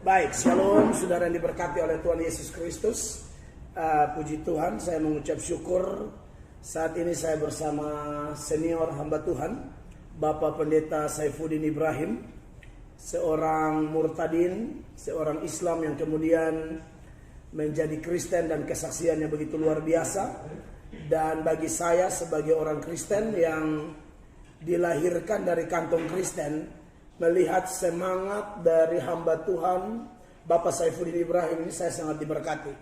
Baik, shalom saudara yang diberkati oleh Tuhan Yesus Kristus. Puji Tuhan, saya mengucap syukur. Saat ini saya bersama senior hamba Tuhan, Bapak Pendeta Saifuddin Ibrahim, seorang murtadin, seorang Islam yang kemudian menjadi Kristen dan kesaksiannya begitu luar biasa. Dan bagi saya sebagai orang Kristen yang dilahirkan dari kantong Kristen, melihat semangat dari hamba Tuhan Bapak Saifuddin Ibrahim ini, saya sangat diberkati.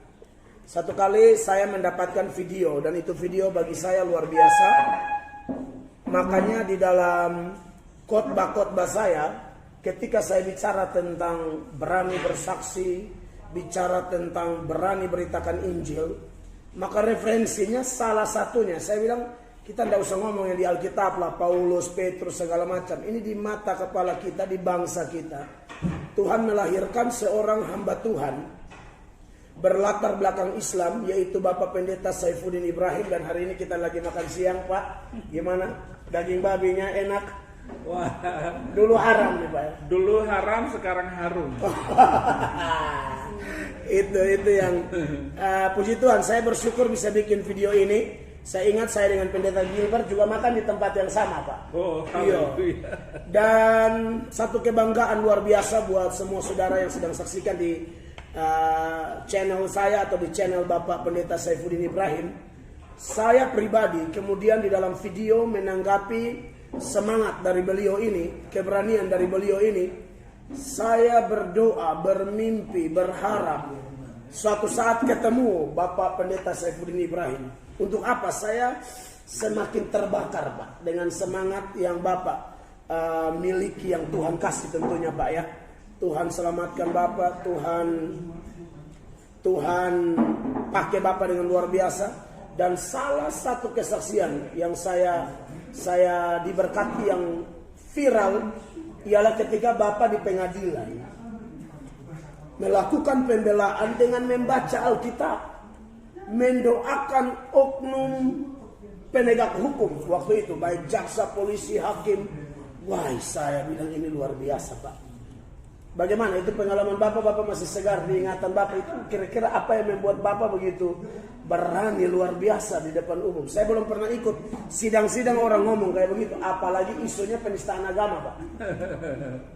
Satu kali saya mendapatkan video, dan itu video bagi saya luar biasa. Makanya di dalam khotbah-khotbah saya, ketika saya bicara tentang berani bersaksi, bicara tentang berani beritakan Injil, maka referensinya salah satunya saya bilang, kita tidak usah ngomong yang di Alkitab lah, Paulus, Petrus, segala macam. Ini di mata kepala kita, di bangsa kita. Tuhan melahirkan seorang hamba Tuhan berlatar belakang Islam, yaitu Bapak Pendeta Saifuddin Ibrahim. Dan hari ini kita lagi makan siang, Pak. Gimana? Daging babinya enak? Wah, dulu haram nih, Pak. Dulu haram, sekarang harum. itu yang puji Tuhan, saya bersyukur bisa bikin video ini. Saya ingat saya dengan Pendeta Gilbert juga makan di tempat yang sama, Pak. Oh, iya. Dan satu kebanggaan luar biasa buat semua saudara yang sedang saksikan di channel saya atau di channel Bapak Pendeta Saifuddin Ibrahim. Saya pribadi kemudian di dalam video menanggapi semangat dari beliau ini, keberanian dari beliau ini. Saya berdoa, bermimpi, berharap suatu saat ketemu Bapak Pendeta Saifuddin Ibrahim. Untuk apa? Saya semakin terbakar, Pak, dengan semangat yang Bapak miliki, yang Tuhan kasih tentunya, Pak, ya. Tuhan selamatkan Bapak, Tuhan pakai Bapak dengan luar biasa. Dan salah satu kesaksian yang saya diberkati yang viral ialah ketika Bapak di pengadilan melakukan pembelaan dengan membaca Alkitab, mendoakan oknum penegak hukum waktu itu, baik jaksa, polisi, hakim. Wah, saya bilang ini luar biasa, Pak. Bagaimana itu pengalaman Bapak? Bapak masih segar di ingatan Bapak. Itu kira-kira apa yang membuat Bapak begitu berani luar biasa di depan umum? Saya belum pernah ikut sidang-sidang orang ngomong kayak begitu, apalagi isunya penistaan agama, Pak.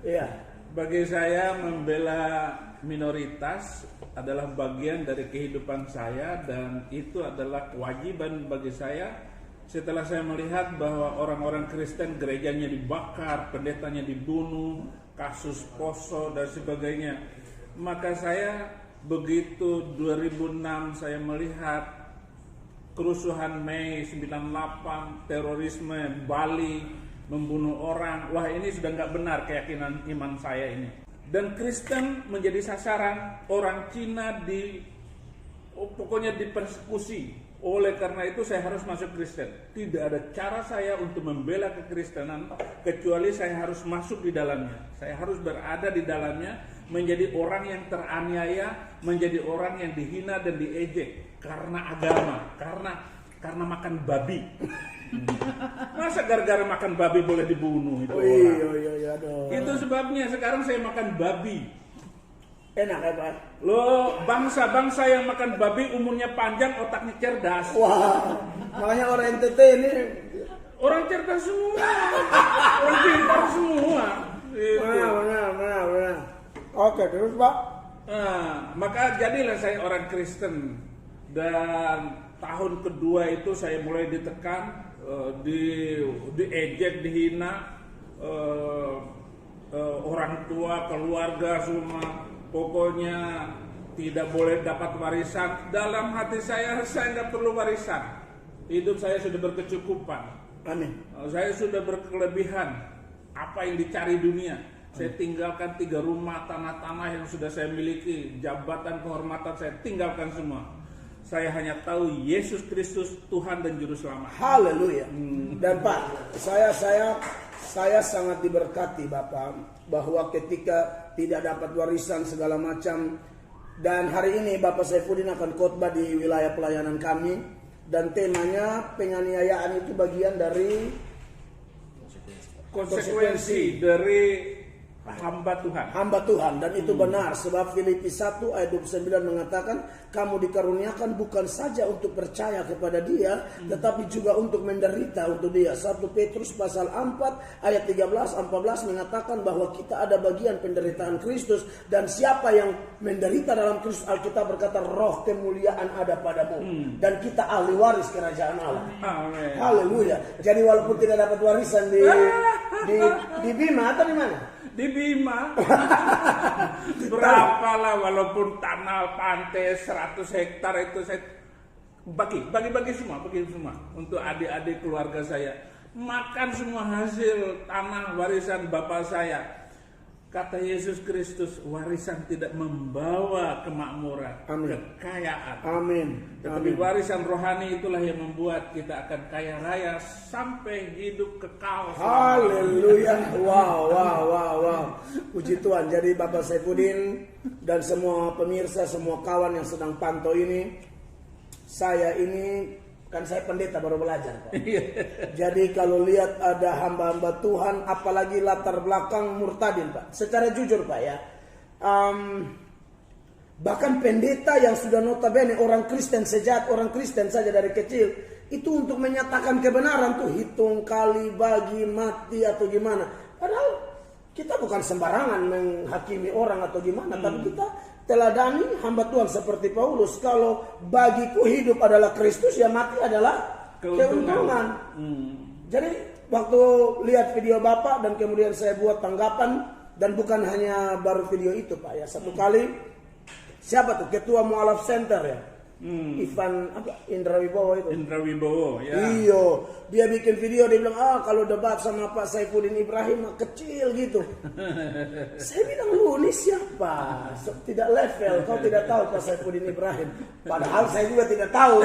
Iya. Bagi saya membela minoritas adalah bagian dari kehidupan saya, dan itu adalah kewajiban bagi saya. Setelah saya melihat bahwa orang-orang Kristen gerejanya dibakar, pendetanya dibunuh, kasus Poso dan sebagainya, maka saya begitu 2006 saya melihat kerusuhan Mei 98, terorisme Bali, membunuh orang. Wah, ini sudah nggak benar keyakinan iman saya ini. Dan Kristen menjadi sasaran, orang Cina pokoknya dipersekusi. Oleh karena itu saya harus masuk Kristen. Tidak ada cara saya untuk membela kekristenan kecuali saya harus masuk di dalamnya. Saya harus berada di dalamnya, menjadi orang yang teraniaya, menjadi orang yang dihina dan diejek karena agama, karena makan babi. Masa gara-gara makan babi boleh dibunuh itu orang? Iya, aduh. Itu sebabnya sekarang saya makan babi. Enak ya, Pak? Loh, bangsa-bangsa yang makan babi umurnya panjang, otaknya cerdas. Wah, makanya orang NTT ini orang cerdas semua, orang pintar semua. Benar. Oke, terus, Pak? Nah, maka jadilah saya orang Kristen. Dan tahun kedua itu saya mulai ditekan, diejek, dihina, orang tua, keluarga semua. Pokoknya tidak boleh dapat warisan. Dalam hati saya nggak perlu warisan. Hidup saya sudah berkecukupan. Amin. Saya sudah berkelebihan. Apa yang dicari dunia? Saya tinggalkan 3 rumah, tanah-tanah yang sudah saya miliki, jabatan, kehormatan saya tinggalkan semua. Saya hanya tahu Yesus Kristus Tuhan dan Juru Selamat. Haleluya. Dan Pak, saya sangat diberkati, Bapak, bahwa ketika tidak dapat warisan segala macam, dan hari ini Bapak Saifuddin akan khotbah di wilayah pelayanan kami, dan temanya penganiayaan itu bagian dari konsekuensi dari hamba Tuhan. Hamba Tuhan, dan itu benar, sebab Filipi 1 ayat 29 mengatakan kamu dikaruniakan bukan saja untuk percaya kepada Dia, tetapi juga untuk menderita untuk Dia. 1 Petrus pasal 4 ayat 13-14 mengatakan bahwa kita ada bagian penderitaan Kristus, dan siapa yang menderita dalam Kristus, Alkitab berkata roh kemuliaan ada padamu, dan kita ahli waris kerajaan Allah. Amin. Haleluya. Jadi walaupun tidak dapat warisan di Bima atau di mana? Di Bima. Berapalah walaupun tanah pantai 100 hektar itu saya bagi semua untuk adik-adik keluarga saya. Makan semua hasil tanah warisan bapak saya. Kata Yesus Kristus, warisan tidak membawa kemakmuran, kekayaan. Amin. Tetapi warisan rohani itulah yang membuat kita akan kaya raya sampai hidup kekal. Haleluya. Wow. Puji Tuhan. Jadi Bapak Saifuddin dan semua pemirsa, semua kawan yang sedang pantau ini, saya ini kan saya pendeta baru belajar, Pak. Jadi kalau lihat ada hamba-hamba Tuhan, apalagi latar belakang murtadin, Pak. Secara jujur, Pak ya, bahkan pendeta yang sudah notabene orang Kristen sejak orang Kristen saja dari kecil, itu untuk menyatakan kebenaran tuh hitung kali bagi mati atau gimana. Padahal kita bukan sembarangan menghakimi orang atau gimana, tapi kita teladani hamba Tuhan seperti Paulus. Kalau bagiku hidup adalah Kristus, ya mati adalah keuntungan. Jadi waktu lihat video Bapak dan kemudian saya buat tanggapan, dan bukan hanya baru video itu, Pak ya. Satu kali siapa tuh ketua Mu'alaf Center ya? Ivan Indra Wibowo itu. Indra Wibowo ya. Iyo, dia bikin video, dia bilang kalau debat sama Pak Saifuddin Ibrahim kecil gitu. Saya bilang lu ini siapa? Tidak level, kau tidak tahu Pak Saifuddin Ibrahim. Padahal saya juga tidak tahu.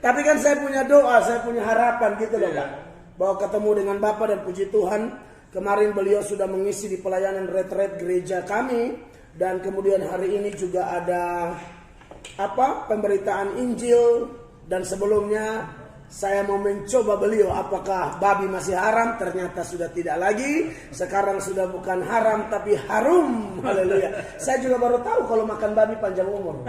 Tapi kan saya punya doa, saya punya harapan gitu loh, Pak. Bahwa ketemu dengan Bapak, dan puji Tuhan kemarin beliau sudah mengisi di pelayanan retret gereja kami, dan kemudian hari ini juga ada pemberitaan Injil, dan sebelumnya saya mau mencoba beliau apakah babi masih haram. Ternyata sudah tidak lagi, sekarang sudah bukan haram tapi harum. Haleluya. Saya juga baru tahu kalau makan babi panjang umur.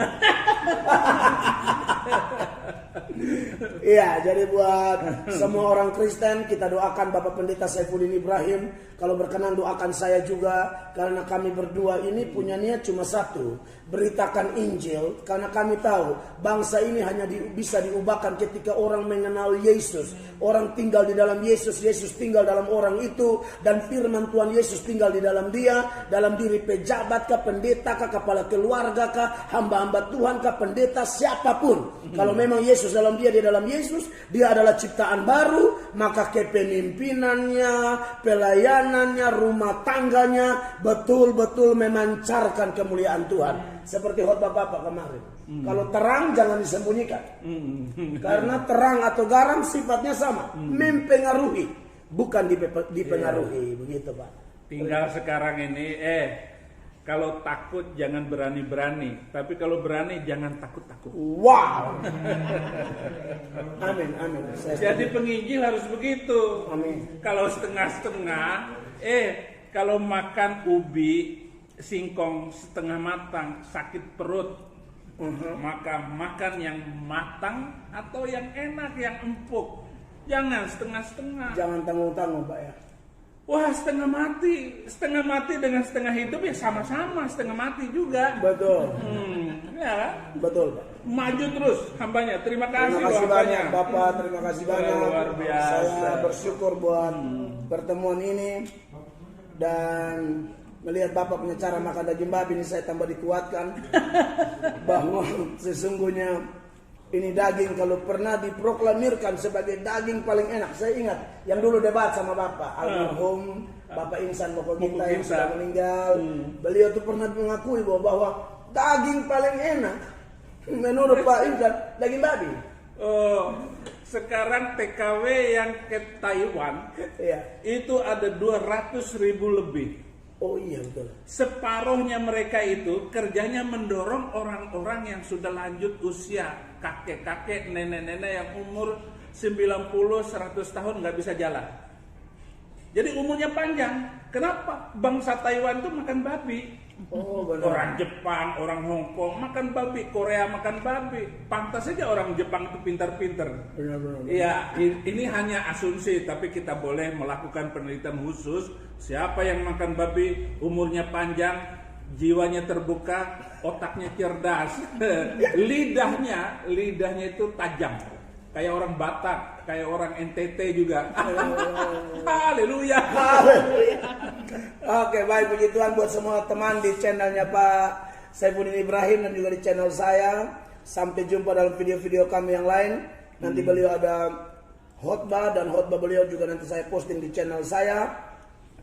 Iya, jadi buat semua orang Kristen, kita doakan Bapak Pendeta Saifuddin Ibrahim. Kalau berkenan doakan saya juga, karena kami berdua ini punya niat cuma satu, beritakan Injil. Karena kami tahu bangsa ini hanya bisa diubahkan ketika orang mengenal Yesus. Orang tinggal di dalam Yesus, Yesus tinggal dalam orang itu, dan firman Tuhan Yesus tinggal di dalam dia, dalam diri pejabat kah, pendeta kah, kepala keluarga kah, hamba-hamba Tuhan kah, pendeta, siapapun. Kalau memang Yesus dalam dia dalam Yesus, dia adalah ciptaan baru, maka kepemimpinannya, pelayanannya, rumah tangganya betul-betul memancarkan kemuliaan Tuhan. Seperti khotbah Bapak kemarin. Kalau terang jangan disembunyikan. Karena terang atau garam sifatnya sama, mempengaruhi, bukan dipengaruhi. Begitu, Pak. Tinggal sekarang ini kalau takut jangan berani-berani, tapi kalau berani jangan takut-takut. Wow. Amin. Jadi penginjil harus begitu. Amin. Kalau setengah-setengah, kalau makan ubi singkong setengah matang sakit perut, maka makan yang matang atau yang enak, yang empuk. Jangan setengah-setengah. Jangan tanggung-tanggung, Pak ya. Wah, setengah mati dengan setengah hidup ya sama-sama, setengah mati juga. Betul. Ya. Betul, Pak. Maju terus hambanya. Terima kasih banyak, Bapak. Terima kasih banyak. Luar biasa. Saya bersyukur buat pertemuan ini, dan melihat Bapak punya cara makan daging babi ini, saya tambah dikuatkan bahwa sesungguhnya ini daging kalau pernah diproklamirkan sebagai daging paling enak. Saya ingat yang dulu debat sama Bapak almarhum Bapak Insan Moko kita yang sudah meninggal. Beliau tuh pernah mengakui bahwa daging paling enak menurut Pak Insan daging babi. Sekarang TKW yang ke Taiwan itu ada 200.000 lebih. Oh iya betul. Separuhnya mereka itu kerjanya mendorong orang-orang yang sudah lanjut usia, kakek-kakek, nenek-nenek yang umur 90-100 tahun nggak bisa jalan. Jadi umurnya panjang. Kenapa? Bangsa Taiwan itu makan babi. Oh, benar. Orang Jepang, orang Hong Kong makan babi, Korea makan babi. Pantas saja orang Jepang itu pintar-pintar. Benar. Ya, ini hanya asumsi, tapi kita boleh melakukan penelitian khusus. Siapa yang makan babi, umurnya panjang, jiwanya terbuka, otaknya cerdas, lidahnya itu tajam, kayak orang Batak, kayak orang NTT juga. Haleluya. Oke, baik, puji Tuhan buat semua teman di channelnya Pak Saifuddin Ibrahim dan juga di channel saya. Sampai jumpa dalam video-video kami yang lain. Nanti beliau ada khotbah dan khotbah beliau juga nanti saya posting di channel saya.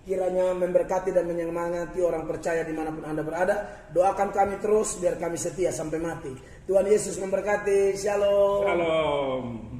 Kiranya memberkati dan menyemangati orang percaya dimanapun Anda berada. Doakan kami terus biar kami setia sampai mati. Tuhan Yesus memberkati. Shalom. Shalom.